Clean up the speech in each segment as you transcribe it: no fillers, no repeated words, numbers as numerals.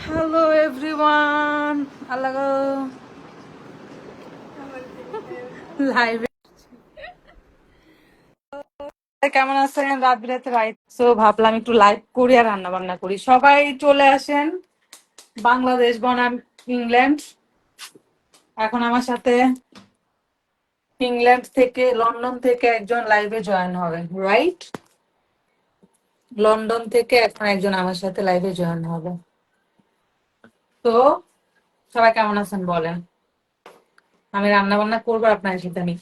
Hello everyone, আল্লাহ লাইভে কেমন আছেন? রাত বিরাতে রাইট, সো ভাবলাম একটু লাইভ করি আর রান্না বান্না করি। সবাই চলে আসেন, বাংলাদেশ বনাম ইংল্যান্ড। এখন আমার সাথে ইংল্যান্ড থেকে, লন্ডন থেকে একজন লাইভে জয়েন হবে, রাইট? লন্ডন থেকে এখন একজন আমার সাথে লাইভে জয়েন হবে। তো সবাই কেমন আছেন বলেন। আমি রান্না বান্না করবো, আপনার সাথে আমি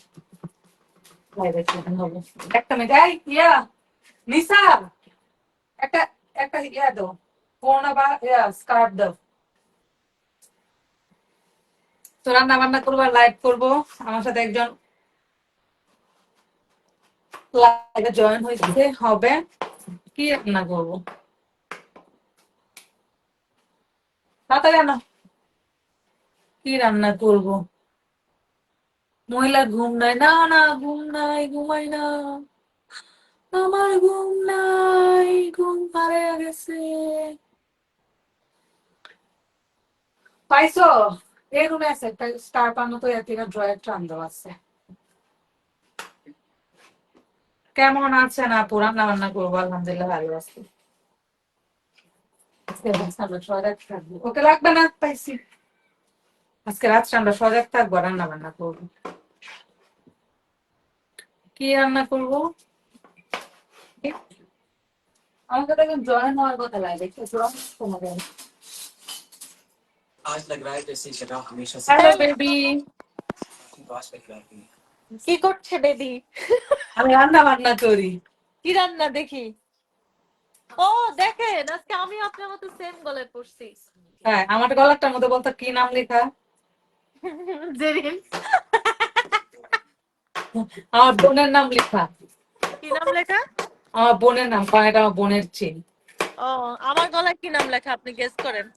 লাইভে জয়েন হবো। একটা মিনিট, এই ইয়া নিসা, একটা একটা ইয়া দাও, কোনা বা ইয়া স্কার্ফ দাও। তো রান্না বান্না করবো আর লাইভ করবো। আমার সাথে একজন লাইভে জয়েন হয়েছে হবে। কি রান্না করবো তাড়াতাড়ি আনো। কি রান্না করবো? মহিলার ঘুম নাই, না না ঘুম নাই, ঘুমাই না। আমার ঘুম নাই, ঘুম পাড়ে গেছে। পাইছো? এই রুমে আছে একটা স্কার্ফ আনো তো, এর থেকে ড্রয়ার টান দেওয়া আছে। কেমন আছেন আপু? রান্না বান্না করবো, আলহামদুলিল্লাহ ভালো আছি। আজকে রাত আমরা সজাগ থাকবো। ওকে লাগবে না, পাইছি। আজকে রাত্রে আমরা সজাগ থাকবো, রান্না বান্না করবো। কি রান্না করবো? আমাকে তো একদম জয়েন হওয়ার কথা লাগে, একটু তোমাকে। आज लग रहा है जैसे शराब हमेशा से হ্যালো বেবি। पास में खिलाती है। কি করছে বেবি? আমি রান্না বান্না করি। কি রান্না দেখি? ও দেখেন, আজকে আমি আপনার মতো সেম গলায় পড়ছি। হ্যাঁ, আমার গলাটার মধ্যে বলতো কি নাম লেখা? জেরিন। আমার বোনের নাম লেখা। কি নাম লেখা? আমার বোনের নাম, কারণ এটা আমার বোনের চিন। ও, আমার গলায় কি নাম লেখা আপনি গেস করেন।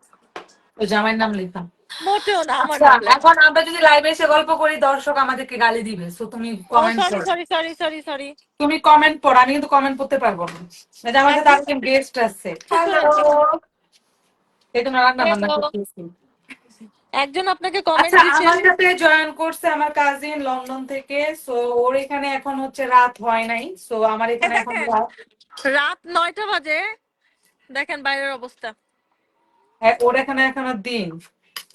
তো জামাইয়ের নাম লেখা। মোটেও না, আমার আচ্ছা, নাম লেখা। এখন আমরা যদি লাইভে এসে গল্প করি, দর্শক আমাদেরকে গালি দিবে, সো তুমি ও কমেন্ট সরি করো। Sorry sorry sorry sorry. তুমি কমেন্ট পড়ো, আমি কিন্তু কমেন্ট করতে পারবো না। এই যে আমার সাথে একজন আরেকজন গেস্ট আছে। হ্যালো। এই তো রান্না বান্না করতেছি। একজন আপনাকে কমেন্ট আচ্ছা, দিছেন। আমার সাথে জয়েন করছে আমার কাজিন লন্ডন থেকে, সো ওর এখানে এখন হচ্ছে রাত হয় নাই, সো আমার এখানে এখন দেখেন, রাত। রাত 9টা বাজে। দেখেন বাইরের অবস্থা। হ্যাঁ, ওর এখানে এখনো দিন,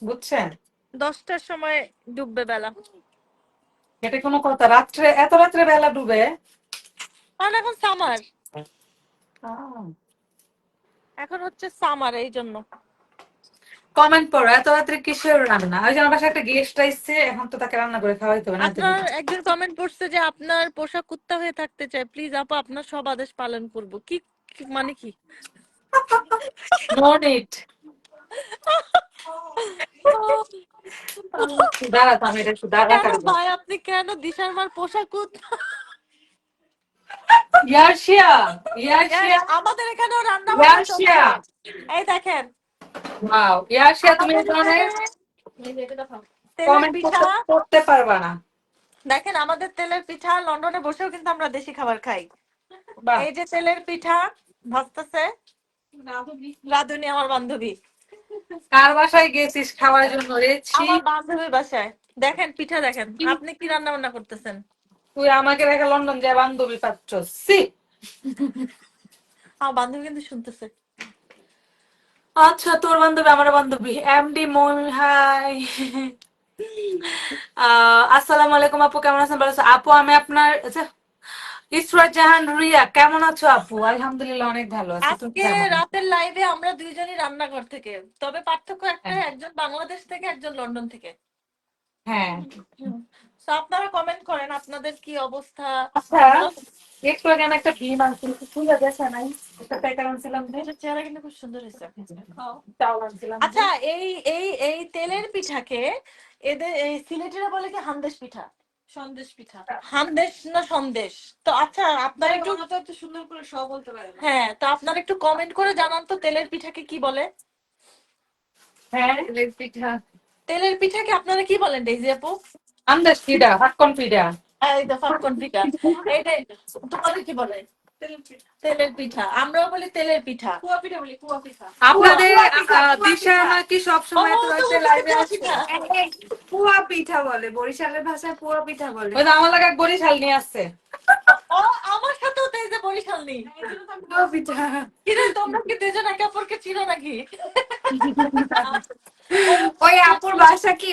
বুঝছেন? 10টার সময় ডুববে বেলা। এটা কোনো কথা? রাত্রে এত রাত্রে বেলা ডুবে? কারণ এখন সামার। এখন হচ্ছে সামার, এই জন্য। কমেন্ট পড়ো, এত রাত্রে কিসের রান্না? ওই যে আমার বাসায় একটা গেস্ট আইছে, এখন তো তাকে রান্না করে খাওয়াইতে হবে না? আপনার একজন কমেন্ট করছে যে আপনার পোষা কুত্তা হয়ে থাকতে চাই, প্লিজ আপু আপনার সব আদেশ পালন করব। কি মানে কি? No need. দাঁড়া তো, আমি এটা একটু দাঁড়া কেন কাটবো। ভাই, আপনি কেন দিশার মার পোষা কুত্তা? ইয়ার্শিয়া, ইয়ার্শিয়া, আমাদের এখানেও রান্না বান্না চলছে। ইয়ার্শিয়া। এই দেখেন, ওয়াও, ইয়ার্শিয়া, তুমি আমাদের এই ধরনের তেলের কমেন্ট পিঠা। করতে পারবা না। দেখেন আমাদের তেলের পিঠা, লন্ডনে বসেও কিন্তু আমরা দেশি খাবার খাই। বাহ। এই যে তেলের পিঠা ভাজতেছে রাধুনি, আমার বান্ধবী। কার বাসায় গেছিস খাওয়ার জন্য রে? ছি। আমার বান্ধবীর বাসায়। দেখেন পিঠা, দেখেন আপনি কি রান্না বান্না করতেছেন। তুই আমাকে রেখে লন্ডন যায় বান্ধবী পাচ্ছ? সি। আমার বান্ধবী কিন্তু শুনতেছে। আচ্ছা, তোর বান্ধবী আমার বান্ধবী। MD Momi, hi. আসসালামু আলাইকুম আপু, কেমন আছেন? ভালো আছেন আপু? আমি আপনার আচ্ছা, ইসরাত জাহান রিয়া, কেমন আছো আপু? আলহামদুলিল্লাহ অনেক ভালো আছি, তুমি আজকে কেমন? রাতের লাইভে আমরা দুইজনই রান্নাঘর থেকে, তবে পার্থক্য একটা, হ্যাঁ। একজন বাংলাদেশ থেকে, একজন লন্ডন থেকে। হ্যাঁ। তো আপনারা কমেন্ট করেন আপনাদের কি অবস্থা। আচ্ছা, আপনারা একটু আগে আমি একটা ডিম আনছিলাম, খুলে দেখে নাই। একটা প্যাকেট আনছিলাম যে, আপনার চেহারা কিন্তু খুব সুন্দর হয়েছে। চাউল আনছিলাম যে। আচ্ছা, এই এই এই তেলের পিঠাকে এদের এই সিলেটিরা বলে কি হান্দেশ পিঠা, সন্দেশ পিঠা, হান্দেশ না সন্দেশ। তো আচ্ছা, আপনারা একটু এত সুন্দর করে সব বলতে পারেন। হ্যাঁ, তো আপনারা একটু কমেন্ট করে জানান তো তেলের পিঠাকে কি বলে। হ্যাঁ, তেলের পিঠা। তেলের পিঠাকে আপনারা কি বলেন ডেইজি আপু? আন্দাজ পিঠা, হাক্কন পিঠা। এই দফা কোন পিঠা? এইটাই তোমাদের কি বলে? তেলের পিঠা, আমরাও বলি তেলের পিঠা। কুয়া পিঠা বলি, কুয়া পিঠা। আপনাদের কুয়া দিশা পিঠা। কি সবসময় তো হচ্ছে লাইভে আসে? পুয়া পিঠা বলে, বরিশালের ভাষায় পুয়া পিঠা বলে। ওই তো আমার লাগে বরিশাল নিয়ে আসছে। ও আমার সাথেও তো এই যে বরিশাল নেই। পুয়া পিঠা। কিরে তোমরা কি দুজন একে অপরকে চিনো নাকি? ওই আপুর বাসা কি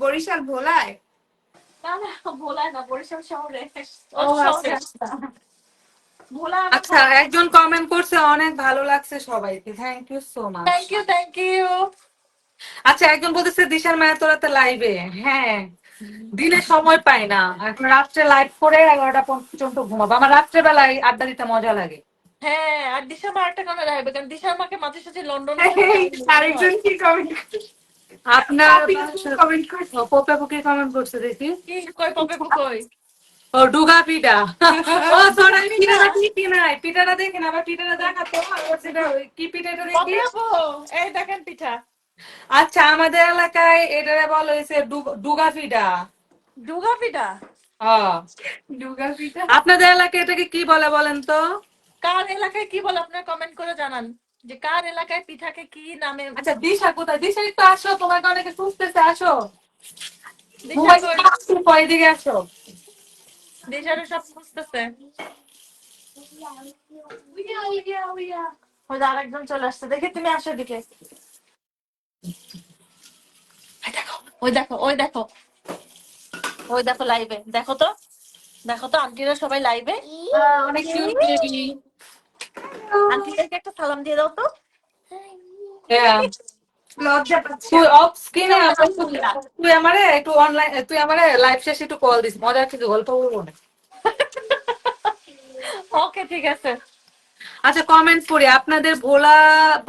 বরিশাল ভোলায়? না না, ভোলায় না, বরিশাল শহরে। ও শহরে আচ্ছা। ভোলা। আচ্ছা, একজন কমেন্ট করছে অনেক ভালো লাগছে সবাইকে, thank you so much. Thank you. আচ্ছা, একজন বলতেছে দিশার মায়ের তোরাতে লাইভে। হ্যাঁ, দিনে সময় পাই না, এখন রাত্রে লাইভ করে 11টা পর্যন্ত ঘুমাবো। আমার রাত্রে বেলায় আড্ডা দিতে মজা লাগে। হ্যাঁ, আর দিশার মা একটা কারণে রাখবে, কারণ দিশার মাকে মাঝে সাঝে লন্ডনে আরেকজন কি কমেন্ট আপনার কমেন্ট করছে? পপে কমেন্ট করছে দেখি। কি কই পপে কই। ও ডুগা পিঠা। ও সরি, পিঠাটা ঠিকই নাই, পিঠাটা দেখে না, আবার পিঠাটা দেখাতো। কি পিঠাটা দেখি? পপে আপু এই দেখেন পিঠা। আচ্ছা, আমাদের এলাকায় এটারে বলা হয়েছে ডুগা পিঠা। ডুগা পিঠা? হ্যাঁ। ডুগা পিঠা। আপনাদের এলাকায় এটাকে কি বলে বলেন তো? কার এলাকায় কি বলে আপনারা কমেন্ট করে জানান, যে কার এলাকায় পিঠাকে কি নামে। আচ্ছা, দিশা কোথায়? দিশা একটু আসো, তোমাকে অনেকে খুঁজতেছে, আসো। দিশা কই? এদিকে আসো। দিশারে সব খুঁজতেছে। ওই যে আরেকজন চলে আসছে, দেখি তুমি আসো এদিকে। ওই দেখো ওই দেখো ওই দেখো লাইভে, দেখো তো আন্টিরা সবাই লাইভে। অনেক কিউট বেবি। আন্টিদেরকে একটা সালাম দিয়ে দাও তো। লজ্জা পাচ্ছি। তুই অফ স্ক্রিনে তুই আমারে একটু অনলাইন, তুই আমারে লাইভ শেষে একটু কল দিস, মজার কিছু গল্প বলবো না। ওকে ঠিক আছে। আচ্ছা, কমেন্ট করি। আপনাদের ভোলা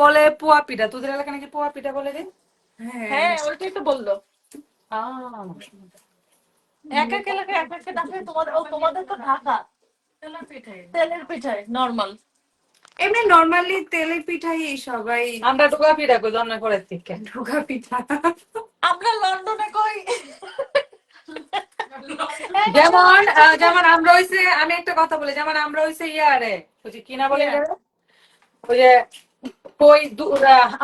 বলে পোয়া পিঠা, তোদের এলাকায় নাকি পোয়া পিঠা বলে রে? হ্যাঁ ওইটাই তো বললো। আহ, এক এক এলাকায় এক এক ডাকে। তোমাদের তো ঢাকা তেলের পিঠাই নর্মাল। এমনি নরমালি তেলের পিঠাই সবাই। আমরা ডুগা পিঠা কই জন্মের পরের থেকে। ডুগা পিঠা। আমরা লন্ডনে কই। যেমন যেমন আমরা হইছে, আমি একটা কথা বলি, যেমন আমরা হইছে ইয়ারে ওই যে কিনা বলে Yeah. এটারে? ওই যে কই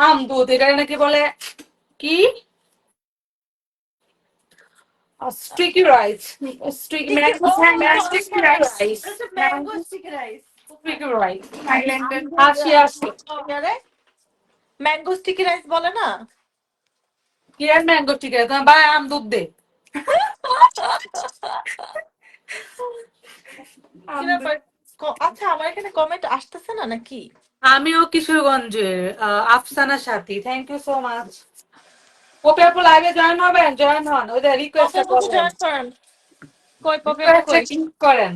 আম দুধ, এটা নাকি বলে কি sticky rice, sticky rice, mango sticky rice. Sticky rice. থাইল্যান্ডের আসি আসি। ম্যাঙ্গো স্টিকি রাইস বলে না? কি আর ম্যাঙ্গো স্টিকি রাইস? তোমার ভাই আম দুধ দে। কি ব্যাপার? আচ্ছা আমার এখানে কমেন্ট আসতেছে না নাকি? আমিও কিশোরগঞ্জের আফসানা সাথী, থ্যাংক ইউ সো মাচ। পপে আপু লাইভে জয়েন হবেন? জয়েন হন, ওই যে রিকোয়েস্ট পপে বুঝে জয়েন করেন। কই পপে আপু কই? ক্লিক করেন।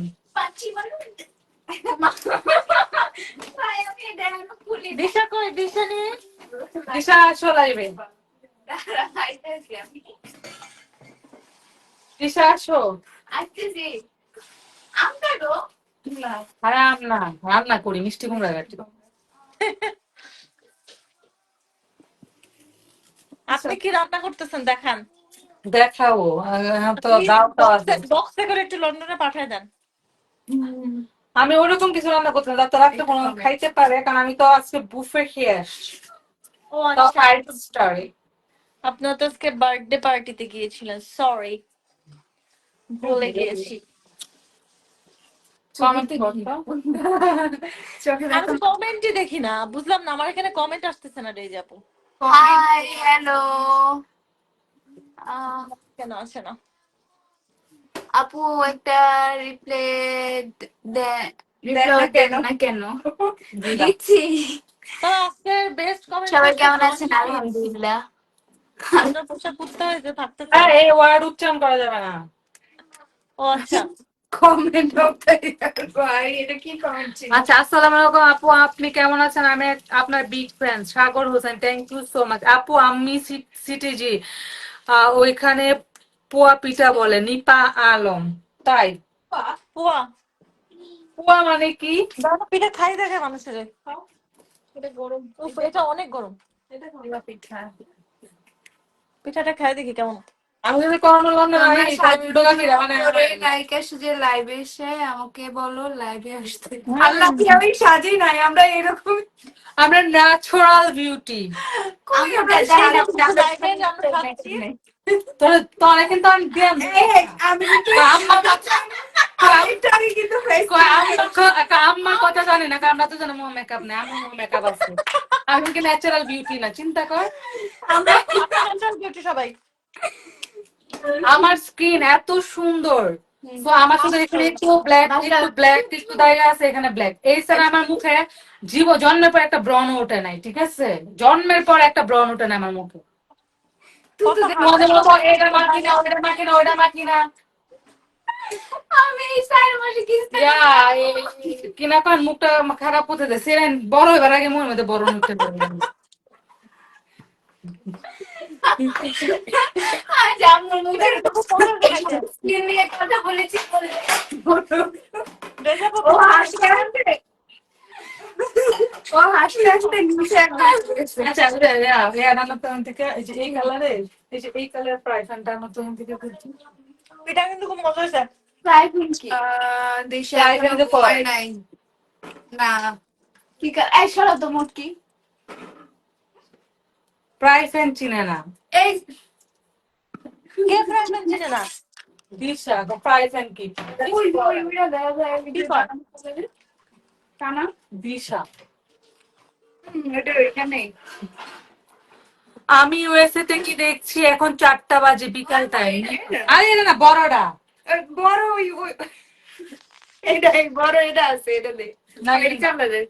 দিশা কই? দিশা নিয়ে দিশা আসো লাইভে। দিশা আসো। আরে আম না, রান্না করি মিষ্টি কুমড়া গাছি। আপনি কি রান্না করতেছেন দেখান। দেখাও, তো দাও তো আছে। বক্সে করে একটু লন্ডনে পাঠিয়ে দেন। আমি ওরকম কিছু রান্না করতে না, তো রাখতে কোনো খাইতে পারে, কারণ আমি তো আজকে বুফে খেয়ে আসছি। ও তো আচ্ছা, 5 স্টার। আপনার তো আজকে বার্থডে পার্টিতে গিয়েছিলেন, সরি ভুলে গিয়েছি। কমেন্ট করতো। চোখে আমি তো কমেন্টই দেখি না, বুঝলাম না, আমার এখানে কমেন্ট আসতেছে না রে আপু। হাই হ্যালো কেন আসে না? আপু একটা রিপ্লাই দেন না কেন? দিচ্ছি। তো আজকে বেস্ট কমেন্ট সবাই কেমন আছেন? আলহামদুলিল্লাহ। আপনার পোশাক করতে হয়েছে থাকতে হ্যাঁ, এই ওয়ার্ড উচ্চারণ করা যাবে না। ও আচ্ছা। কমেন্ট এটা কি কমেন্ট ছিল? আচ্ছা, আসসালামু আলাইকুম আপু, আপনি কেমন আছেন? আমি আপনার big fan Sagar Hossain, thank you so much. আপু আমি সিটিজি, ওইখানে পোয়া পিঠা বলে। নিপা আলম, তাই? পোয়া পোয়া মানে কি? পিঠা খাই দেখে মানুষের। এটা গরম, এটা অনেক গরম। পিঠা। পিঠাটা খাই দেখি কেমন। আমি যদি কখনো লন্ডন তোমরা আই তাহলে ডোগা কিরা মানে নায়িকা যে লাইভে এসে আমাকে বলো লাইভে আসতে। হুম। আল্লাহ কি আমি সাজি নাই, আমরা এরকম আমরা ন্যাচারাল বিউটি। আমরা লাইভে আমরা খাচ্ছি। তোরা কিন্তু আমি দিয়াম আমি কিন্তু আম্মা আমি কিন্তু face আম্মার কথা জানি না, কারণ আমরা তো জানি মেকআপ নেই, আমার মেকআপ আছে। আমি কি ন্যাচারাল বিউটি না, চিন্তা কর। আমরা ন্যাচারাল বিউটি সবাই। আমার স্কিন এত সুন্দর, তো আমার শুধু এখানে একটু ব্ল্যাক একটু দাঁড়িয়ে আছে, এখানে ব্ল্যাক। এই ছাড়া আমার মুখে জন্মের পর একটা ব্রণ ওঠে নাই, ঠিক আছে? জন্মের পর একটা ব্রণ ওঠে না আমার মুখে। তোমাদের মতো এটা মাখি না, ওটা মাখি না, ওটা মাখি না। আমি এই 4 মাসে কিছু কিনা পান মুখটা খারাপ হতে দেয়, সেরেন বড় এবার আগে মনের মধ্যে বড় মুখটা আজ আমার মুখে স্কিন নিয়ে কথা বলেছি বলে ও হাসতে হাসতে নিচে একটা করেছে। আচ্ছা রান্না থেকে এই যে এই কালারের, এই কালার প্রাইস নতুন থেকে করছি। এটা কিন্তু খুব মজা হয়েছে। ফ্রাই কি দেশে Fry এখনো কিন্তু হয় নাই না। কি এই সরা তো মোট কি প্রাইস ফ্যান চিনে না, এই কে ফ্রাই প্যান চিনে না? দিশা প্রাইস ফ্যান কি ওই ওইটা দেওয়া যায় কি কর? কানা দিশা। এটা এখানে আমি ইউএসএ তে কি দেখছি এখন 4টা বাজে বিকাল টাইম। আরে এটা না বড়টা, বড় এটা বড় এটা আছে, এটা দে না এটা চামড়া দে।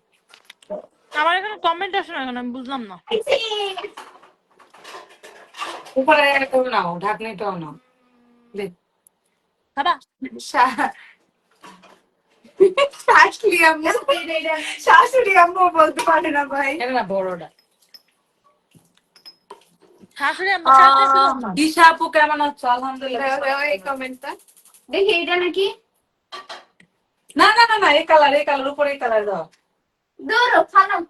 আমার এখানে কমেন্ট আসে না, এখন আমি বুঝলাম না। উপরে নাও, ঢাকনিটাও নাও। দেখ খাবা? শাশুড়ি আম্মু শাশুড়ি আম্মু বলতে পারে না ভাই। এটা না বড়টা। শাশুড়ি আম্মা শাশুড়ি ছিল না। দিশা আপু কেমন আছো? আলহামদুলিল্লাহ। এই কমেন্টটা দেখি, এটা নাকি না না না না, এই কালার উপরে এই কালার দাও। দৌড়ো ফালাম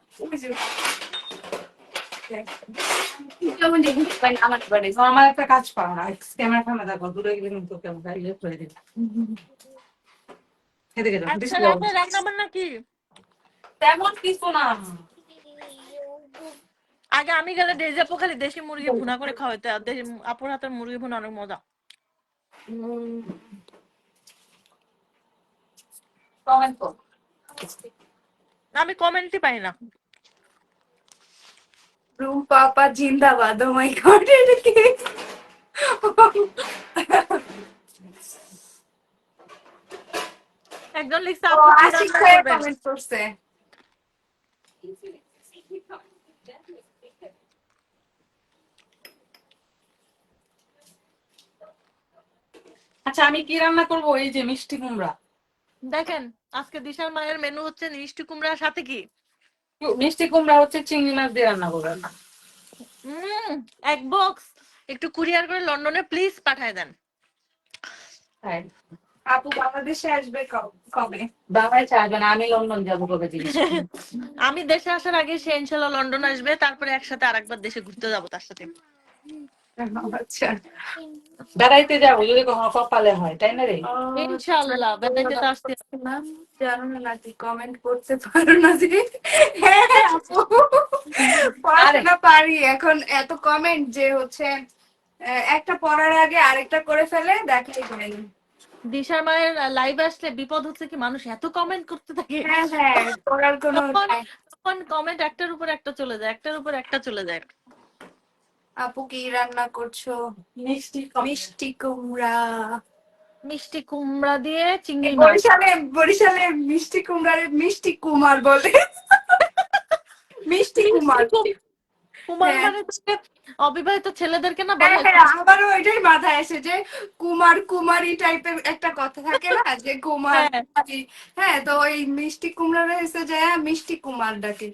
কেমন দেখি আমার বাড়ি। আমার একটা কাজ পাও না, ক্যামেরা ফ্যামেরা দেখো, দূরে গেলে কিন্তু ক্যামেরা ইয়ে করে দিবে। এদিকে যাও, আচ্ছা, দিশা যাও। রাতে রান্না বান্না কি? তেমন কিছু না। আগে আমি গেলে দেশি আপু খালি দেশি মুরগি ভুনা করে খাওয়াইতে, আর দেশি আপুর হাতের মুরগি ভুনা অনেক মজা। কমেন্ট করো। আমি কমেন্টই পাই না। রুম পাপা জিন্দাবাদ। ও মাই গড, এটা কি? একজন লিখছে ও আপু কি আশিক রান্না ভাই করবেন? কমেন্ট করছে। আচ্ছা আমি কি রান্না করবো? এই যে মিষ্টি কুমড়া। দেখেন আজকে দিশার মায়ের মেনু হচ্ছে মিষ্টি কুমড়ার সাথে কি? মিষ্টি কুমড়া হচ্ছে চিংড়ি মাছ দিয়ে রান্না করবেন। এক বক্স একটু কুরিয়ার করে লন্ডনে প্লিজ পাঠায় দেন। হ্যাঁ, আপু বাংলাদেশে আসবে কবে? বাবাই চাইবে না, আমি লন্ডন যাবো কবে জিনিস। আমি দেশে আসার আগে সে ইনশাল্লাহ লন্ডন আসবে, তারপরে একসাথে আরেকবার দেশে ঘুরতে যাবো তার সাথে। আচ্ছা বেড়াইতে যাবো যদি কখনো কপালে হয়, তাই না রে? ইনশাআল্লাহ বেড়াইতে তো আসতে। জানো না নাকি কমেন্ট করতে পারো না যে? হ্যাঁ আপু পড়াশোনা পারি, এখন এত কমেন্ট যে হচ্ছে একটা পড়ার আগে আরেকটা করে ফেলে, দেখাই যায়নি। দিশার মায়ের লাইভ আসলে বিপদ হচ্ছে কি, মানুষ এত কমেন্ট করতে থাকে, হ্যাঁ হ্যাঁ পড়ার কোনো তখন কমেন্ট একটার উপর একটা চলে যায়, একটার উপর একটা চলে যায়। আপু কি রান্না করছো? মিষ্টি কুমড়া। মিষ্টি কুমড়া দিয়ে চিংড়ি মাছ। বরিশালে মিষ্টি কুমড়ারে মিষ্টি কুমার বলে। মিষ্টি কুমার। কুমার হ্যাঁ। মানে হচ্ছে অবিবাহিত ছেলেদেরকে না হ্যাঁ বলে। হ্যাঁ, আমারও ওইটাই মাথায় আসে যে কুমার কুমারী টাইপের একটা কথা থাকে না, যে কুমার হ্যাঁ। কুমারী। হ্যাঁ, তো ওই মিষ্টি কুমড়া এসে যায় মিষ্টি কুমার ডাকে।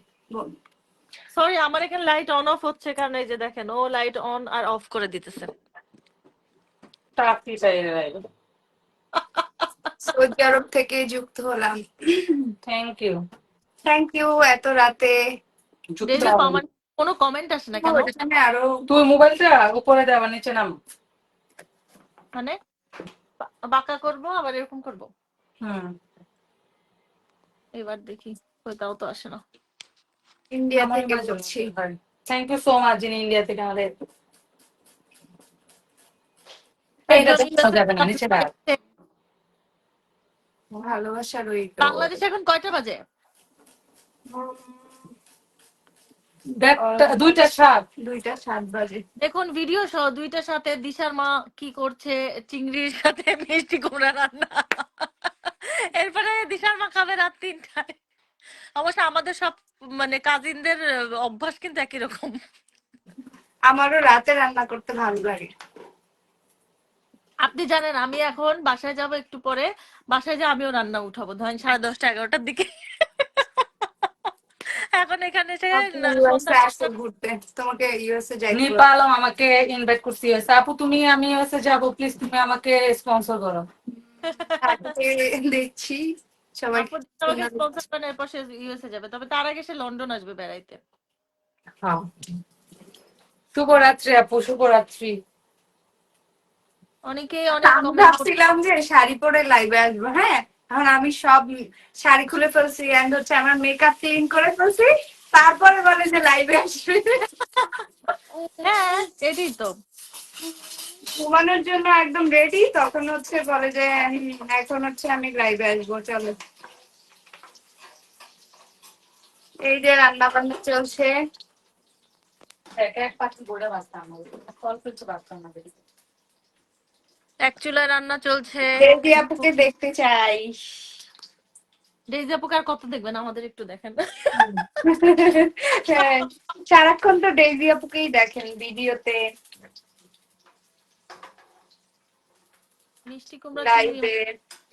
সরি আমার এখানে লাইট অন অফ হচ্ছে, কারণ এই যে দেখেন ও লাইট অন আর অফ করে দিতেছে। টাকি চাই রে। সৌদি আরব থেকে যুক্ত হলাম। Thank you. এত রাতে। ডেজা আমার কোনো কমেন্ট আসে না কেন? এখানে আরো তুই মোবাইলটা উপরে দেওয়া, নিচে নাম। মানে বাঁকা করব আবার এরকম করব। হুম। এবার দেখি, ওইটাও তো আসে না। ইন্ডিয়া আমার থেকে মাঝে বলছি। মধ্যে হয়। থ্যাংক ইউ সো মাচ যিনি ইন্ডিয়া থেকে আমাদের এইটা একজন দেখানো যাবে না নিচে রাখ। ভালোবাসা রইল। বাংলাদেশে এখন কয়টা বাজে? দুইটা সাত। 2টা 7 বাজে। দেখুন ভিডিও সহ 2টার সাথে দিশার মা কি করছে, চিংড়ির সাথে মিষ্টি কুমড়া রান্না। এরপরে দিশার মা খাবে রাত 3টায়। অবশ্য আমাদের সব মানে কাজিনদের অভ্যাস কিন্তু একই রকম। আমারও রাতে রান্না করতে ভালো লাগে। আপনি জানেন আমি এখন বাসায় যাব একটু পরে, বাসায় যা আমিও রান্না উঠাবো ধরেন 10:30 11টার দিকে। এখন এখানে এসে ইউএসএ সন্ধ্যা আসছে ঘুরতে, তোমাকে ইউএসএ যাইতে বলছে। নেপালও আমাকে ইনভাইট করছি ইউএসএ। আপু তুমি আমি ইউএসএ যাবো, প্লিজ তুমি আমাকে স্পন্সর করো। থাকতে দেখছি সবাই আপু আমাকে স্পন্সর করেন, এরপর সে ইউএসএ যাবে, তবে তার আগে সে লন্ডন আসবে বেড়াইতে। হ্যাঁ, শুভরাত্রি আপু, শুভরাত্রি। অনেকেই অনেক আমি কমেন্ট করছে। ভাবছিলাম যে শাড়ি পরে লাইভে আসবো, হ্যাঁ এখন আমি সব শাড়ি খুলে ফেলছি এন্ড হচ্ছে আমার মেকআপ ক্লিন করে ফেলছি, তারপরে বলে যে লাইভে আসবে। হ্যাঁ এটাই তো। ঘুমানোর জন্য একদম রেডি, তখন হচ্ছে বলে যে এখন হচ্ছে আমি লাইভে আসবো চলো। এই যে রান্না বান্না চলছে। এক পাখি বলে বাঁচতাম অল্প একটু বাঁচতাম না। এক চুলায় রান্না চলছে। দেবী আপুকে দেখতে চাই। ডেইজি আপুকে আর কত দেখবেন, আমাদের একটু দেখেন। হ্যাঁ, সারাক্ষণ তো ডেইজি আপুকেই দেখেন ভিডিওতে, মিষ্টি কুমড়া চিংড়ি। লাইভে।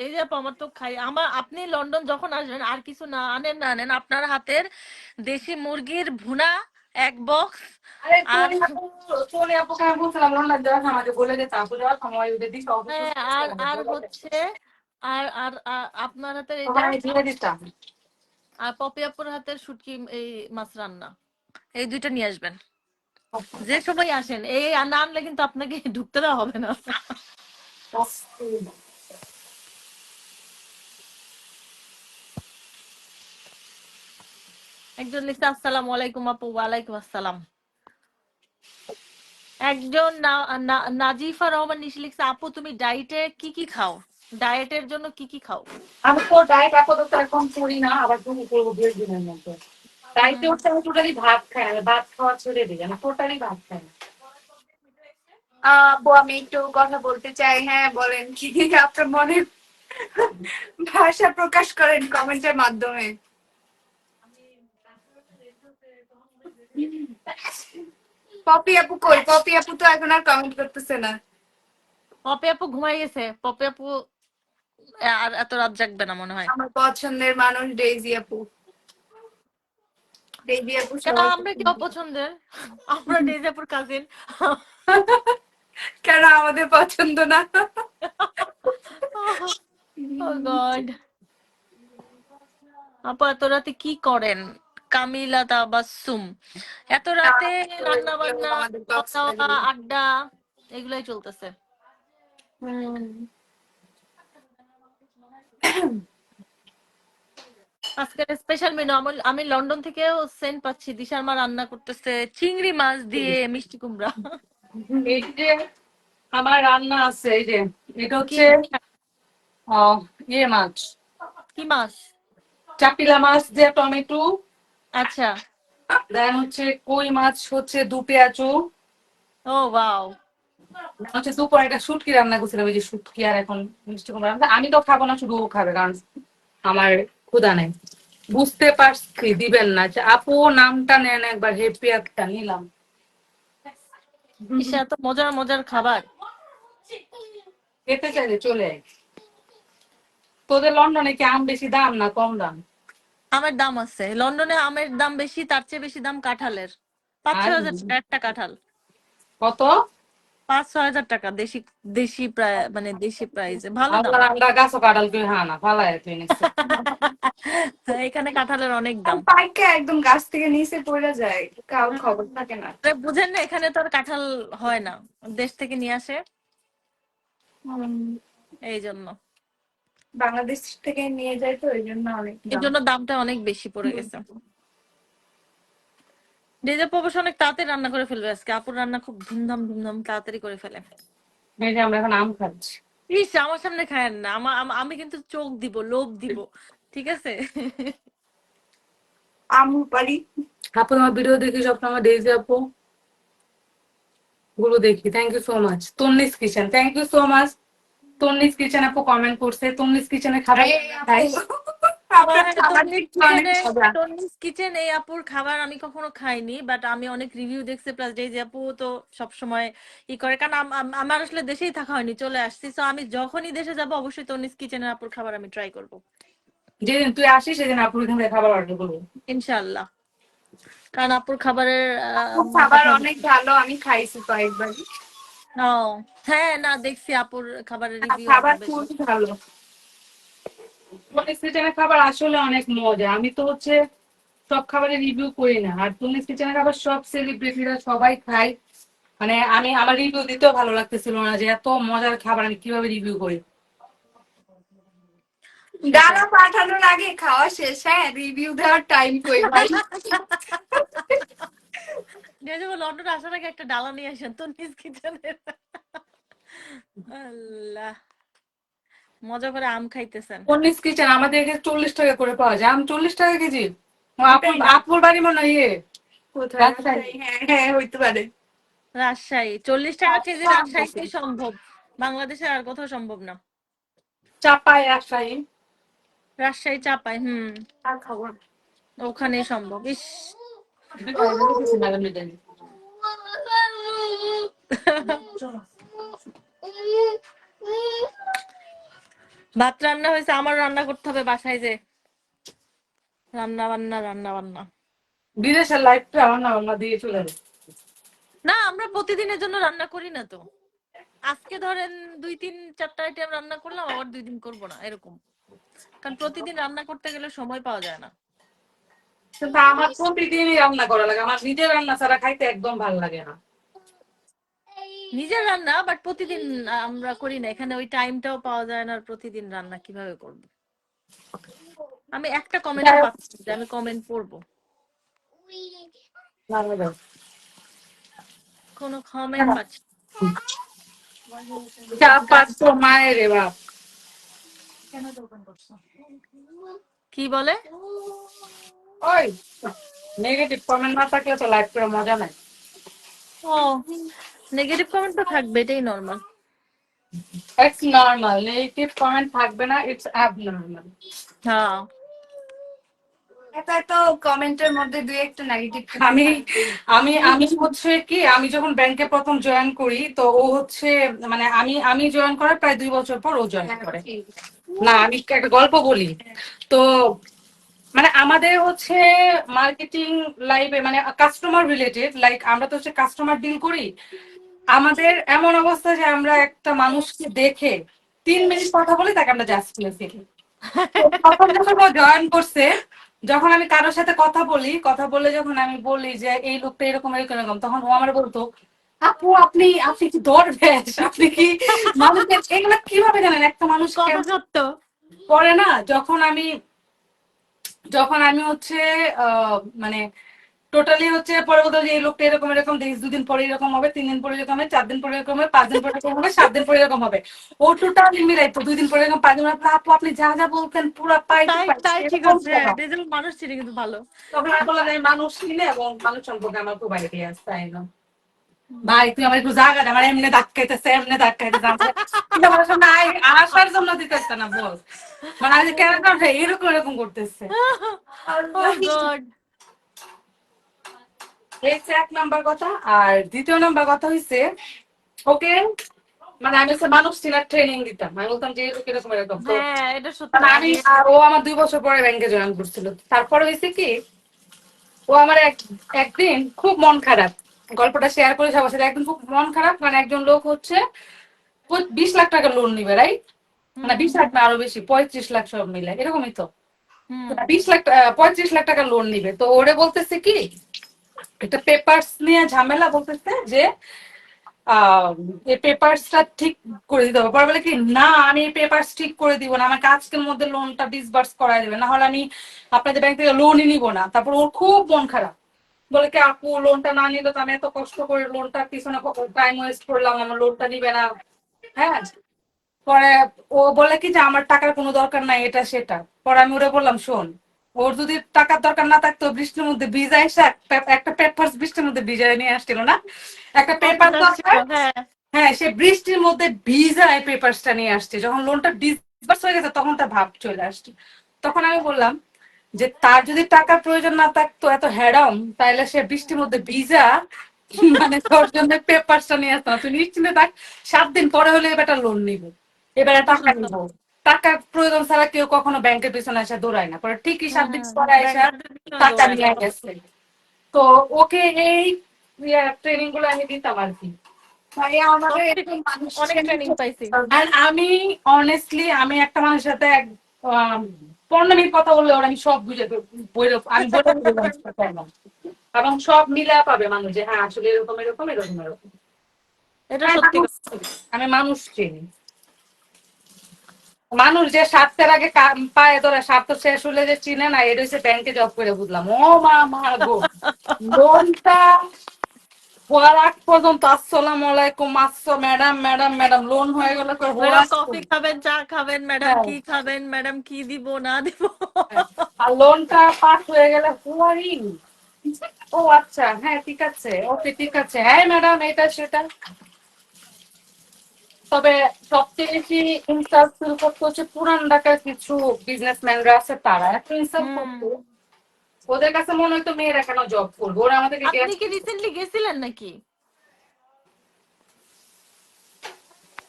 এই যে আপু আমার তো খাই, আমার আপনি লন্ডন যখন আসবেন আর কিছু না আনেন না আনেন, আপনার হাতের দেশি মুরগির ভুনা 1 বক্স। আরে আর সোনি আপুকে আমি বলছিলাম লন্ডন যাওয়ার সময় আমাকে বলে দিতে, আপু যাওয়ার সময় ওদের দিকে হ্যাঁ, আর আর হচ্ছে আর আর আপনার হাতের এটা, আমি দিয়ে দিতাম। আর পপি আপুর হাতের শুটকি এই মাছ রান্না, এই 2টা নিয়ে আসবেন যে সময় আসেন। এই না আনলে কিন্তু আপনাকে ঢুকতে দেওয়া হবে না। একজন লিখছে আসসালামু আলাইকুম আপু। ওয়ালাইকুম আসসালাম। একজন নাজিফা রহমান নিশি লিখছে আপু তুমি ডায়েটে কি কি খাও, ডায়েটের জন্য কি কি খাও? আমি তো ডায়েট আপাতত এখন করি না, আবার তুমি করবো 2 দিনের মধ্যে। ডায়েটে হচ্ছে আমি টোটালি ভাত খাই না, ভাত খাওয়া ছেড়ে দিই, আমি টোটালি ভাত খাই না। আপু আমি একটু কথা বলতে চাই। হ্যাঁ বলেন, কি আপনার মনে ভাষা প্রকাশ করেন কমেন্টের মাধ্যমে। পপি আপু কই? পপি আপু তো এখন আর কমেন্ট করতেছে না। পপি আপু ঘুমাই গেছে। পপি আপু আর এত রাত জাগবে না মনে হয়। আমার পছন্দের মানুষ ডেইজি আপু। ডেইজি আপু কেন সবাই আমরা কি অপছন্দের? আমরা ডেজাপুর কাজিন। কেন আমাদের পছন্দ না? ও গড। আপু এত রাতে কি করেন? কামিলা তাবাসসুম। এত রাতে রান্না বান্না, আমাদের খাওয়া box দাওয়া, লাগবে। আড্ডা এগুলাই চলতেছে। আজকের স্পেশাল মেনু আমি লন্ডন থেকেও সেন্ড পাচ্ছি, দিশার মা রান্না করতেছে চিংড়ি মাছ দিয়ে মিষ্টি কুমড়া। এই যে আমার রান্না আছে, এই যে এটা কি হচ্ছে ইয়ে মাছ, কি মাছ? চাপিলা মাছ দিয়ে টমেটো, আচ্ছা। দেন হচ্ছে কই মাছ হচ্ছে 2 পেঁয়াজু, ও ওয়াও। হচ্ছে দুপুরে একটা শুটকি রান্না করছিলাম, ওই যে শুটকি আর এখন মিষ্টি কুমড়া রান্না। আমি তো খাবো না, শুধু ও খাবে, কারণ আমার ক্ষুধা নেই। বুঝতে পারছি দিবেন না, যে আপু নামটা নেন একবার, হেপি একটা নিলাম। ইসা এত মজার মজার খাবার। খেতে চাইলে চলে আয়। তোদের লন্ডনে কি আম বেশি দাম না কম দাম? আমের দাম আছে লন্ডনে, আমের দাম বেশি, তার চেয়ে বেশি দাম কাঁঠালের। 5-6 হাজার টাকা একটা কাঁঠাল। কত? 5-6 হাজার টাকা দেশি, দেশি প্রায় মানে দেশি প্রাইসে ভালো দাম। আল্লাহ, আমরা গাছ কাটাল তুই হানা ফালাই তুই নিচ্ছে। এখানে কাঁঠালের অনেক দাম। পাইকা একদম গাছ থেকে নিচে পড়ে যায়, কারোর খবর থাকে না। বুঝেন না, এখানে তো আর কাঁঠাল হয় না, দেশ থেকে নিয়ে আসে। এই জন্য বাংলাদেশ থেকে নিয়ে যায় তো এই জন্য অনেক এই দাম। জন্য দামটা অনেক বেশি পড়ে গেছে। ডিজে প্রবাস অনেক তাড়াতাড়ি রান্না করে ফেলবে আজকে, আপুর রান্না খুব ধুমধাম ধুমধাম তাড়াতাড়ি করে ফেলে। এই যে আমরা এখন আম খাচ্ছি। ইস, আমার সামনে খায়েন না, আমি কিন্তু চোখ দিব, লোভ দিব, ঠিক আছে? আমু পারি। আপু তোমার ভিডিও দেখি সবসময়, ডেইজি আপু গুলো দেখি। Thank you so much. Tonni's Kitchen, thank you so much. Tonni's Kitchen আপু কমেন্ট করছে, তন্নিস কিচেনে খাবার এই খাই। আপনার খাবার দেখতে অনেক মজা। টনিস কিচেন এই আপুর খাবার আমি কখনো খাইনি, বাট আমি অনেক রিভিউ দেখছি, প্লাস যে আপু তো সবসময় ই করে, কারণ আমার আসলে দেশেই থাকা হয়নি, চলে আসছি, তো আমি যখনই দেশে যাব অবশ্যই টনিস কিচেনের আপুর খাবার আমি ট্রাই করব যেদিন তুই আসিস সেদিন আপুর এখান থেকে খাবার অর্ডার করবো। ইনশাআল্লাহ, কারণ আপুর খাবারের আপুর খাবার অনেক ভালো, আমি খাইছি কয়েকবার। ও হ্যাঁ, না দেখছি আপুর খাবারের রিভিউ খাবার খুব ভালো। তন্নিস কিচেনের খাবার আসলে অনেক মজা। আমি তো হচ্ছে সব খাবারের রিভিউ করি না, আর তন্নিস কিচেনের খাবার সব সেলিব্রিটিরা সবাই খায়। মানে আমি আমার রিভিউ দিতেও ভালো লাগতেছিল না যে এত মজার খাবার আমি কিভাবে রিভিউ করি। ডালা পাঠানোর আগে খাওয়া শেষ, হ্যাঁ রিভিউ দেওয়ার টাইম কই ভাই। লন্ডন আসার আগে একটা ডালা নিয়ে আসেন টনিস কিচেনের। আল্লাহ, মজা করে আম খাইতেছেন। তন্নিস কিচেন আমাদের এখানে 40 টাকা করে পাওয়া যায়, আম 40 টাকা কেজি। আপুর বাড়ি মনে হয় ইয়ে কোথায়? রাজশাহী। হ্যাঁ হ্যাঁ হইতে পারে। রাজশাহী 40 টাকা কেজি, রাজশাহীতে সম্ভব, বাংলাদেশে আর কোথাও সম্ভব না। চাপায় রাজশাহী। রাজশাহী চাপায়, আর খবর ওখানেই সম্ভব। ইস, ভাত রান্না হয়েছে, আমার রান্না করতে হবে বাসায়, যে রান্না বান্না রান্না বান্না। বিদেশের লাইফটা রান্না দিয়ে চলে যাবে। না, আমরা প্রতিদিনের জন্য রান্না করি না তো, আজকে ধরেন 2-3-4টা আইটেম রান্না করলাম, আবার 2 দিন করবো না, এরকম। কারণ প্রতিদিন রান্না করতে গেলে সময় পাওয়া যায় না। কিন্তু আমার প্রতিদিনই রান্না করা লাগে, আমার নিজের রান্না ছাড়া খাইতে একদম ভালো লাগে না। নিজের রান্না বাট প্রতিদিন আমরা করি না, এখানে ওই টাইমটাও পাওয়া যায় না, আর প্রতিদিন রান্না কিভাবে করব? আমি একটা কমেন্ট পাচ্ছি যে আমি কমেন্ট পড়বো, কোনো কমেন্ট পাচ্ছি মায়ের রে বাপ। কি বলে? ওই নেগেটিভ কমেন্ট না থাকলে তো লাইফ করে মজা নাই। ও, নেগেটিভ কমেন্ট তো থাকবে, এটাই normal. It's normal, negative comment থাকবে না, ইটস অ্যাবনর্মাল। হ্যাঁ, এটা তো কমেন্টের মধ্যে দুই একটা নেগেটিভ। আমি আমি আমি হচ্ছে কি, আমি যখন ব্যাংকে প্রথম জয়েন করি তো ও হচ্ছে মানে আমি জয়েন করার প্রায় 2 বছর পর ও জয়েন করে। না আমি একটা গল্প বলি তো, মানে আমাদের হচ্ছে মার্কেটিং লাইফে মানে কাস্টমার রিলেটেড, লাইক আমরা তো হচ্ছে কাস্টমার ডিল করি। আমাদের এমন অবস্থা যে আমরা একটা মানুষকে দেখে 3 মিনিট কথা বলে তাকে আমরা জাস্ট করে ফেলি। তখন যখন ও জয়েন করছে, যখন আমি কারোর সাথে কথা বলে যখন আমি বলি যে এই লোকটা এরকম এরকম এরকম, তখন ও আমার বলতো আপু আপনি আপনি কি দরবেশ, আপনি কি মানুষের এগুলা কিভাবে জানেন একটা মানুষ কত সত্য। পরে না যখন আমি হচ্ছে মানে টোটালি হচ্ছে পরে বলতো যে এই লোকটা এরকম এরকম, দেখিস 2 দিন পরে এরকম হবে, 3 দিন পরে এরকম হবে, 4 দিন পরে এরকম হবে, 5 দিন পরে এরকম হবে, 7 দিন পরে এরকম হবে। ও টোটালি মিলাইতো 2 দিন পরে এরকম, 5 দিন পরে আপু আপনি যা যা বলতেন পুরা পাই টু তাই পাই তাই ঠিক এরকম আছে, স্বভাব। ডিজেল মানুষ ছিল কিন্তু ভালো। তখন আমি বললাম আমি মানুষ চিনি এবং মানুষ সম্পর্কে আমার খুব আইডিয়া আছে, তাই না ভাই তুই আমার একটু জায়গা দে, আমার এমনি ধাক্কাইতেছে আমার সামনে আসার জন্য দিতেছে না, বল মানে আজ কেন করে এরকম এরকম করতেছে। Oh God. এই হচ্ছে 1 নাম্বার কথা। আর 2য় নাম্বার কথা হইছে ওকে মানে আমি হচ্ছে মানুষ চিনার ট্রেনিং দিতাম, আমি বলতাম যে এরকম এরকম এরকম। তো হ্যাঁ, এটা সত্য। মানে আমি ও আমার 2 বছর পরে ব্যাংকে জয়েন করছিল। তারপরে হয়েছে কি, ও আমার একদিন খুব মন খারাপ, গল্পটা শেয়ার করে সবার সাথে। একদিন খুব মন খারাপ, মানে একজন লোক হচ্ছে 20 লাখ টাকা লোন নিবে, রাইট? মানে 20 লাখ না আরো বেশি, 35 লাখ সব মিলে এরকমই তো। 35 লাখ টাকা লোন নিবে। তো ওরে বলতেছে কি একটা পেপারস নিয়ে ঝামেলা, বলতেছে যে আহ এই পেপারসটা ঠিক করে দিতে হবে। পরে বলে কি না আমি এই পেপারস ঠিক করে দিব না, আমাকে আজকের মধ্যে লোনটা ডিসবার্স করাই দেবে, না হলে আমি আপনাদের ব্যাংক থেকে লোনই নিব না। তারপর ওর খুব মন খারাপ, বলে কি আপু লোনটা না নিলে তো আমি এত কষ্ট করে লোনটার পিছনে টাইম ওয়েস্ট করলাম, আমার লোনটা নিবে না। হ্যাঁ, পরে ও বলে কি যে আমার টাকার কোনো দরকার নাই এটা সেটা। পরে আমি ওরে বললাম শোন, ওর যদি টাকার দরকার না থাকতো বৃষ্টির মধ্যে ভিজা এসে একটা পেপার বৃষ্টির মধ্যে ভিজায় নিয়ে আসছিল না, একটা পেপার কনফিডেন্স ছিল, দরকার। হ্যাঁ। হ্যাঁ, সে বৃষ্টির মধ্যে ভিজায় পেপারসটা নিয়ে আসছে, যখন লোনটা ডিসবার্স হয়ে গেছে তখন তার ভাব চলে আসছে। তখন আমি বললাম যে তার যদি টাকার প্রয়োজন না থাকতো এত হ্যাডম, তাহলে সে বৃষ্টির মধ্যে ভিজা মানে তোর জন্য পেপারসটা নিয়ে আসতো না। তুই নিশ্চিন্তে থাক, 7 দিন পরে হলে এবার লোন নিব, এবারে এটা টাকা সত্য। নিব। টাকার প্রয়োজন ছাড়া কেউ কখনো ব্যাংকের পিছনে এসে দৌড়ায় না, পরে ঠিকই 7 দিন হুম, পরে এসে ব্যাংকের পিছনে টাকা দৌড়ায় না। নিয়ে গেছে। তো ওকে এই ট্রেনিং গুলো আমি দিতাম আর কি। ভাইয়া আমাদের সত্যি, এরকম মানুষ অনেক ট্রেনিং পাইছি। আর আমি অনেস্টলি আমি একটা মানুষের সাথে 15 মিনিট কথা বললে ওরা আমি সব বুঝে আমি বলে দিলাম, এবং সব মিলা পাবে মানুষ যে হ্যাঁ আসলে এরকম এরকম এরকম এরকম। এটা আমি সত্যি মানুষ কথা। আমি মানুষ চিনি। মানুষ যে স্বার্থের আগে পায়ে ধরে স্বার্থ শেষ হলে যে চিনে না, এটা হচ্ছে ব্যাংকে জব করে বুঝলাম। ও মা মা গো, লোনটা হওয়ার আগ পর্যন্ত আসসালামু আলাইকুম আসছো ম্যাডাম ম্যাডাম ম্যাডাম, লোন হয়ে গেল ম্যাডাম হওয়ার কফি খাবেন, চা খাবেন, ম্যাডাম হ্যাঁ কি খাবেন, ম্যাডাম কি দিব না দিব। হ্যাঁ। আর লোনটা পাস হয়ে গেলে হুয়ারিং, ও আচ্ছা হ্যাঁ ঠিক আছে ওকে ঠিক আছে হ্যাঁ ম্যাডাম এটা সেটা। তবে সবচেয়ে বেশি ইনসাল্ট ফিল করতে হচ্ছে পুরান ঢাকার কিছু বিজনেসম্যানরা আছে, তারা এত ইনসাল্ট হুম। করতো, ওদের কাছে মনে হয়তো মেয়েরা কেন জব করবো, ওরা আমাদেরকে আপনি কি রিসেন্টলি গেছিলেন নাকি?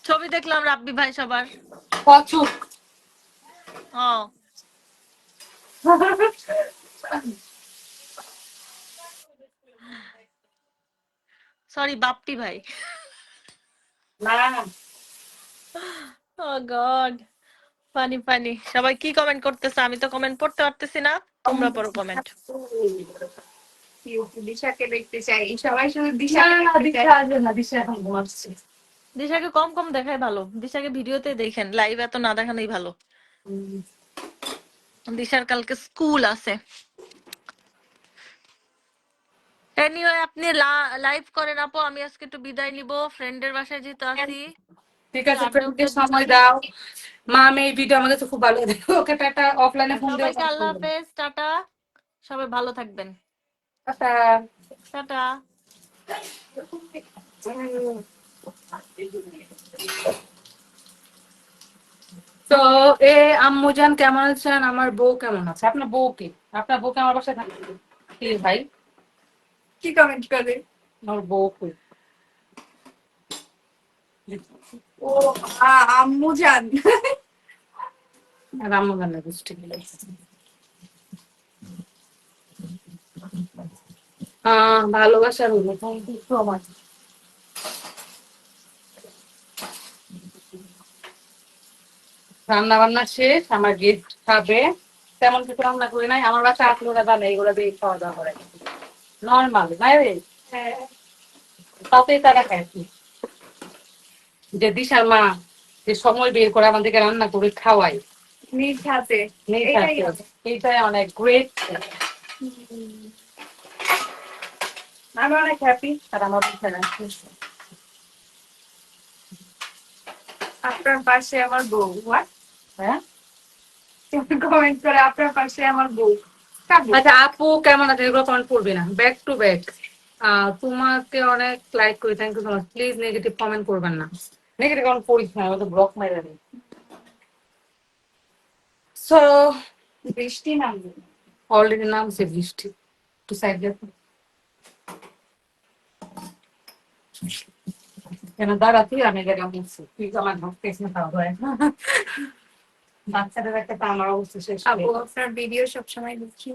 ছবি দেখলাম রাব্বি ভাই সবার। কচুক। ও সরি, বাপ্পি ভাই। না ও গড, ফানি ফানি। সবাই কি কমেন্ট করতেছে? আমি তো কমেন্ট পড়তে পারতেছি না, তোমরা পড়ো কমেন্ট। দিশাকে দেখতে চাই, সবাই শুধু না দিশাকে না দেখতে দিশা চাই। আসবে না, দিশা এখন ঘুমাচ্ছে। দিশাকে কম কম দেখাই ভালো, দিশাকে ভিডিওতে দেখেন, লাইভ এত না দেখানোই ভালো। দিশার কালকে স্কুল আছে। এনিওয়ে আপনি লাইভ করেন আপু, আমি আজকে একটু বিদায় নিব, ফ্রেন্ডের বাসায় যেতে আসি। ঠিক আছে, ফ্রেন্ডকে শার্টুকে সময় দিচ্ছি। দাও। মা আমি এই ভিডিও আমার কাছে খুব ভালো লাগে, ওকে একটা অফলাইনে ফোন দিয়ে সবাইকে আল্লাহ হাফেজ, টাটা। সবাই ভালো থাকবেন, টাটা। টাটা। তো এ আম্মুজান কেমন আছেন, আমার বউ কেমন আছে, আপনার বউ কি, আপনার বউকে আমার বাসায় থাকতে কি ভাই, কি কমেন্ট করে? আমার বউ কি? ও আম্মু জান। আর আম্মুজান না গোষ্ঠী ভালোবাসার হলো, থ্যাংক ইউ সো মাচ। রান্না বান্না শেষ, আমার গেস্ট খাবে, তেমন কিছু রান্না করি নাই, আমার বাসায় আসলে ওরা জানে এগুলো দিয়ে খাওয়া দাওয়া করে নর্মাল নাই রে, হ্যাঁ, তাতেই তারা খায় কি। যে দিশার মা যে সময় বের করে আমাদেরকে রান্না করে খাওয়াই নিজ হাতে, নেই এটাই থাকে, হবে। এইটাই অনেক গ্রেট। আমি অনেক হ্যাপি আর আমার বাসায় আসছে। আপনার পাশে আমার বউ। What? হ্যাঁ কমেন্ট করে আপনার পাশে আমার বউ কাবু। আচ্ছা আপু কেমন আছে এগুলো কমেন্ট করবি না, ব্যাক টু ব্যাক। তোমাকে অনেক লাইক করি, thank you so much. Please negative comment করবেন না, নেগেটিভ কমেন্ট করিস না, আমাদের ব্লক মাইরা দিই। সো বৃষ্টি নামবে। অলরেডি নামছে বৃষ্টি, একটু সাইড দেখো কেন দাঁড়াতি, আমি গেলাম বলছি তুই তো আমার ভাবতেছ না খাওয়া হয় বাচ্চাদের একটা তো আমার অবস্থা শেষ আপু করে। আপনার ভিডিও সবসময় দেখি।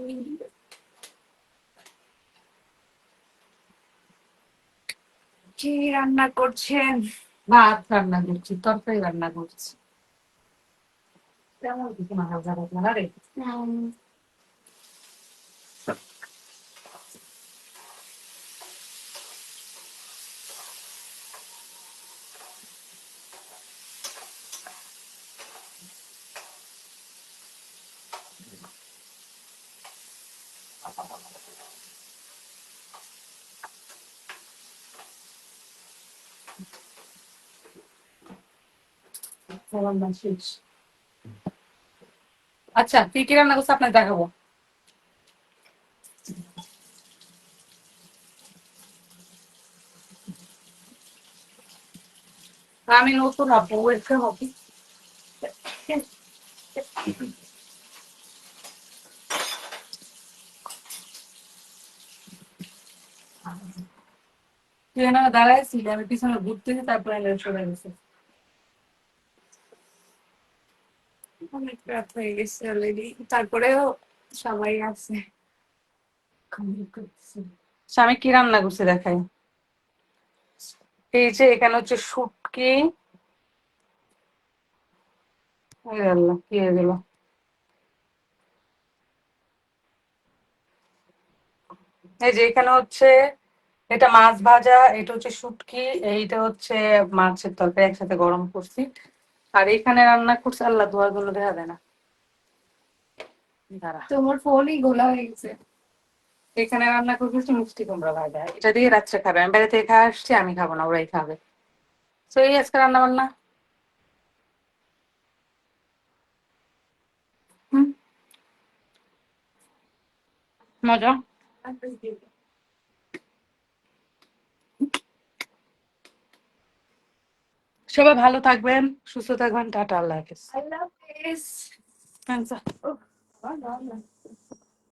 কি রান্না করছেন? ভাত রান্না করছি, তরকারি রান্না করছি, তেমন কিছু না হালকা পাতলা না রে। উম, রান্না শেষ। আচ্ছা কি কি রান্না করছে আপনাকে দেখাবো। আমি নতুন আপু ওয়েলকাম আপু। তুই না দাঁড়াইছিলি আমি পিছনে ঘুরতেছি তারপরে চলে গেছে। অনেক রাত হয়ে গেছে অলরেডি, তারপরেও সবাই আছে। আমি কি রান্না করছি দেখাই। এই যে এখানে হচ্ছে শুটকি, এই আল্লাহ কি হয়ে গেল, এই যে এখানে হচ্ছে এটা মাছ ভাজা, এটা হচ্ছে শুটকি, এইটা হচ্ছে মাছের তরকারি একসাথে গরম করছি। আর এখানে রান্না করছে আল্লাহ ধোয়ার জন্য দেখা যায় না, দাঁড়া। তোমার ফোনই গোলা হয়ে গেছে। এখানে রান্না করতেছি মিষ্টি কুমড়া ভাজা, এটা দিয়ে রাত্রে খাবে। আমি বাইরে থেকে খাই আসছি, আমি খাবো না, ওরাই খাবে। তো এই আজকে রান্না বান্না। হুম, মজা। সবাই ভালো থাকবেন, সুস্থ থাকবেন, টাটা, আল্লাহ হাফেজ। আল্লাহ হাফেজ। থ্যাংকস। উফ, বাবা, বাবা।